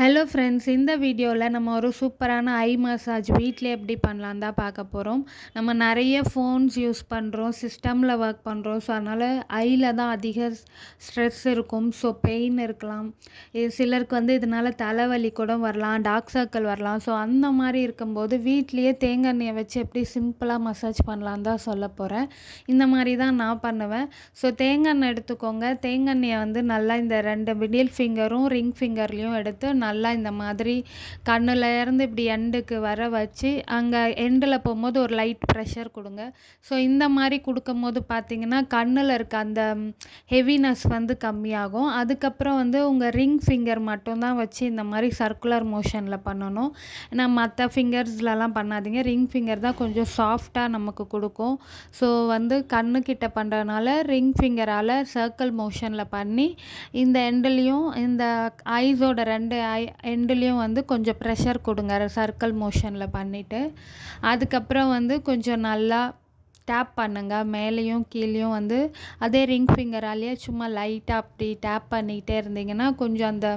Hello friends, இந்த வீடியோவில் நம்ம ஒரு சூப்பரான ஐ மசாஜ் வீட்டில் எப்படி பண்ணலாம் தான் பார்க்க போகிறோம். நம்ம நிறைய ஃபோன்ஸ் யூஸ் பண்ணுறோம், சிஸ்டமில் ஒர்க் பண்ணுறோம். ஸோ அதனால் ஐயில் தான் அதிக ஸ்ட்ரெஸ் இருக்கும். ஸோ பெயின் இருக்கலாம். சிலருக்கு இதனால் தலைவலி கூட வரலாம், டார்க் சர்க்கிள் வரலாம். ஸோ அந்த மாதிரி இருக்கும்போது வீட்லேயே தேங்காய் எண்ணெயை வச்சு எப்படி சிம்பிளாக மசாஜ் பண்ணலாம் தான் சொல்ல போகிறேன். இந்த மாதிரி தான் நான் பண்ணுவேன். ஸோ தேங்காய் எண்ணெய் எடுத்துக்கோங்க. தேங்காய் எண்ணெயை நல்லா இந்த 2 மிடில் ஃபிங்கரும் ரிங் ஃபிங்கர்லேயும் எடுத்து நல்லா இந்த மாதிரி கண்ணுலேருந்து இப்படி எண்டுக்கு வர வச்சு அங்கே எண்டில் போகும்போது ஒரு லைட் ப்ரெஷர் கொடுங்க. ஸோ இந்த மாதிரி கொடுக்கும்போது பார்த்தீங்கன்னா கண்ணில் இருக்க அந்த ஹெவினஸ் கம்மியாகும். அதுக்கப்புறம் உங்கள் ரிங் ஃபிங்கர் மட்டும்தான் வச்சு இந்த மாதிரி சர்க்குலர் மோஷனில் பண்ணணும். ஏன்னா மற்ற ஃபிங்கர்ஸ்லலாம் பண்ணாதீங்க. ரிங் ஃபிங்கர் தான் கொஞ்சம் சாஃப்டாக நமக்கு கொடுக்கும். ஸோ கண்ணுக்கிட்ட பண்ணுறதுனால ரிங் ஃபிங்கரால் சர்க்கிள் மோஷனில் பண்ணி இந்த எண்டுலேயும் இந்த ஐஸோட 2 எண்டுலேயும் கொஞ்சம் ப்ரெஷர் கொடுங்க சர்க்கிள் மோஷனில் பண்ணிவிட்டு. அதுக்கப்புறம் கொஞ்சம் நல்லா டேப் பண்ணுங்கள். மேலேயும் கீழேயும் அதே ரிங் ஃபிங்கராலேயே சும்மா லைட்டாக அப்படி டேப் பண்ணிக்கிட்டே இருந்தீங்கன்னா கொஞ்சம் அந்த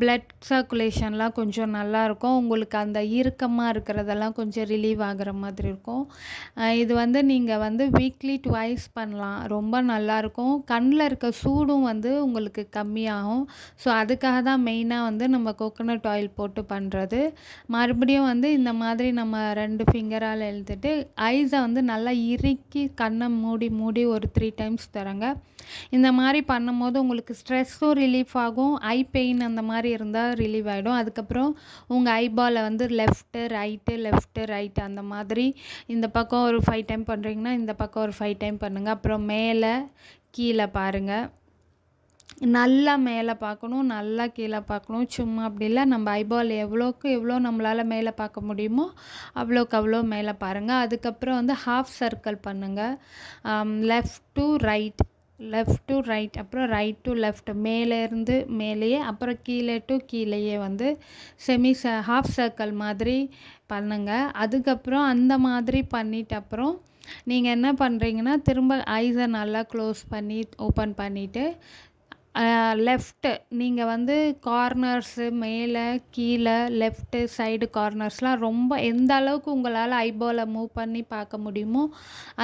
பிளட் சர்க்குலேஷன்லாம் கொஞ்சம் நல்லாயிருக்கும். உங்களுக்கு அந்த இறுக்கமாக இருக்கிறதெல்லாம் கொஞ்சம் ரிலீவ் ஆகிற மாதிரி இருக்கும். இது நீங்கள் வீக்லி ட்வைஸ் பண்ணலாம். ரொம்ப நல்லாயிருக்கும். கண்ணில் இருக்க சூடும் உங்களுக்கு கம்மியாகும். ஸோ அதுக்காக தான் மெயினாக நம்ம கோகோனட் ஆயில் போட்டு பண்ணுறது. மறுபடியும் இந்த மாதிரி நம்ம 2 ஃபிங்கரால் எழுதிட்டு ஐஸை நல்லா இறுக்கி கண்ணை மூடி மூடி ஒரு 3 டைம்ஸ் தரங்க. இந்த மாதிரி பண்ணும்போது உங்களுக்கு ஸ்ட்ரெஸ்ஸும் ரிலீஃப் ஆகும். ஐ பெயின் அந்த மாதிரி இருந்தால் ரிலீவ் ஆகிடும். அதுக்கப்புறம் உங்கள் ஐபாலை லெஃப்ட்டு ரைட்டு லெஃப்ட்டு ரைட்டு அந்த மாதிரி இந்த பக்கம் ஒரு 5 டைம் பண்ணுறீங்கன்னா இந்த பக்கம் ஒரு 5 டைம் பண்ணுங்கள். அப்புறம் மேலே கீழே பாருங்கள். நல்லா மேலே பார்க்கணும், நல்லா கீழே பார்க்கணும். சும்மா அப்படி இல்லை, நம்ம ஐபால் எவ்வளோக்கு எவ்வளோ நம்மளால் மேலே பார்க்க முடியுமோ அவ்வளோக்கு அவ்வளோ மேலே பாருங்கள். அதுக்கப்புறம் ஹாஃப் சர்க்கிள் பண்ணுங்கள். Left to right, left to right, அப்புறம் ரைட் டு லெஃப்ட், மேலேருந்து மேலேயே, அப்புறம் கீழே டு கீழேயே ஹாஃப் சர்க்கிள் மாதிரி பண்ணுங்கள். அதுக்கப்புறம் அந்த மாதிரி பண்ணிவிட்டு அப்புறம் நீங்கள் என்ன பண்ணுறீங்கன்னா திரும்ப ஐஸை நல்லா க்ளோஸ் பண்ணி ஓப்பன் பண்ணிவிட்டு லெஃப்ட்டு நீங்கள் கார்னர்ஸு மேலே கீழே லெஃப்ட்டு சைடு கார்னர்ஸ்லாம் ரொம்ப எந்த அளவுக்கு உங்களால் ஐபாலை மூவ் பண்ணி பார்க்க முடியுமோ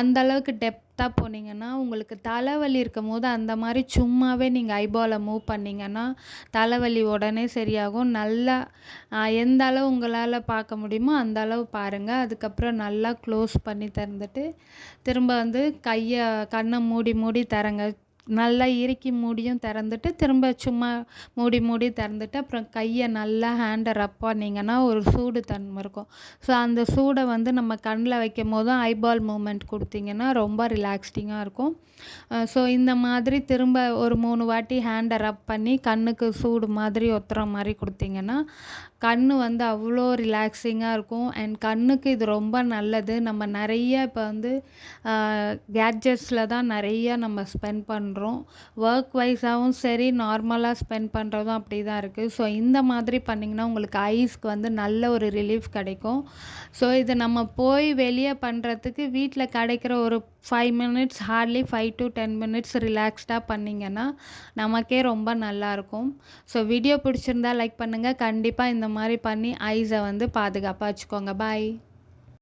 அந்த அளவுக்கு டெப்த்தாக போனீங்கன்னா உங்களுக்கு தலைவலி இருக்கும் போது அந்த மாதிரி சும்மாவே நீங்கள் ஐபாலை மூவ் பண்ணிங்கன்னா தலைவலி உடனே சரியாகும். நல்லா எந்த அளவு உங்களால் பார்க்க முடியுமோ அந்த அளவு பாருங்கள். அதுக்கப்புறம் நல்லா க்ளோஸ் பண்ணி திறந்துட்டு திரும்ப கண்ணை மூடி மூடி தரங்க. நல்லா இறுக்கி மூடியும் திறந்துட்டு திரும்ப சும்மா மூடி மூடி திறந்துட்டு அப்புறம் கையை நல்லா ஹேண்டை ரப் பண்ணிங்கன்னா ஒரு சூடு தன்மை இருக்கும். ஸோ அந்த சூடை நம்ம கண்ணில் வைக்கும் போதும் ஐபால் மூமெண்ட் கொடுத்தீங்கன்னா ரொம்ப ரிலாக்ஸ்டிங்காக இருக்கும். ஸோ இந்த மாதிரி திரும்ப ஒரு 3 வாட்டி ஹேண்டை ரப் பண்ணி கண்ணுக்கு சூடு மாதிரி ஒத்துற மாதிரி கொடுத்தீங்கன்னா கண் அவ்வளோ ரிலாக்ஸிங்காக இருக்கும். அண்ட் கண்ணுக்கு இது ரொம்ப நல்லது. நம்ம நிறைய இப்போ கேட்ஜெட்ஸில் தான் நிறைய நம்ம ஸ்பெண்ட் பண்ணுறோம். ஒர்க் வைஸாகவும் சரி, நார்மலாக ஸ்பெண்ட் பண்ணுறதும் அப்படி தான் இருக்குது. ஸோ இந்த மாதிரி பண்ணிங்கன்னா உங்களுக்கு ஐஸ்க்கு நல்ல ஒரு ரிலீஃப் கிடைக்கும். ஸோ இது நம்ம போய் வெளியே பண்ணுறதுக்கு வீட்டில் கிடைக்கிற ஒரு 5 மினிட்ஸ், ஹார்ட்லி 5 to 10 மினிட்ஸ் ரிலாக்ஸ்டாக பண்ணிங்கன்னா நமக்கே ரொம்ப நல்லாயிருக்கும். ஸோ வீடியோ பிடிச்சிருந்தா லைக் பண்ணுங்கள். கண்டிப்பாக இந்த மாதிரி பண்ணி ஐஸை பாதுகாப்பாக வச்சுக்கோங்க. பாய்.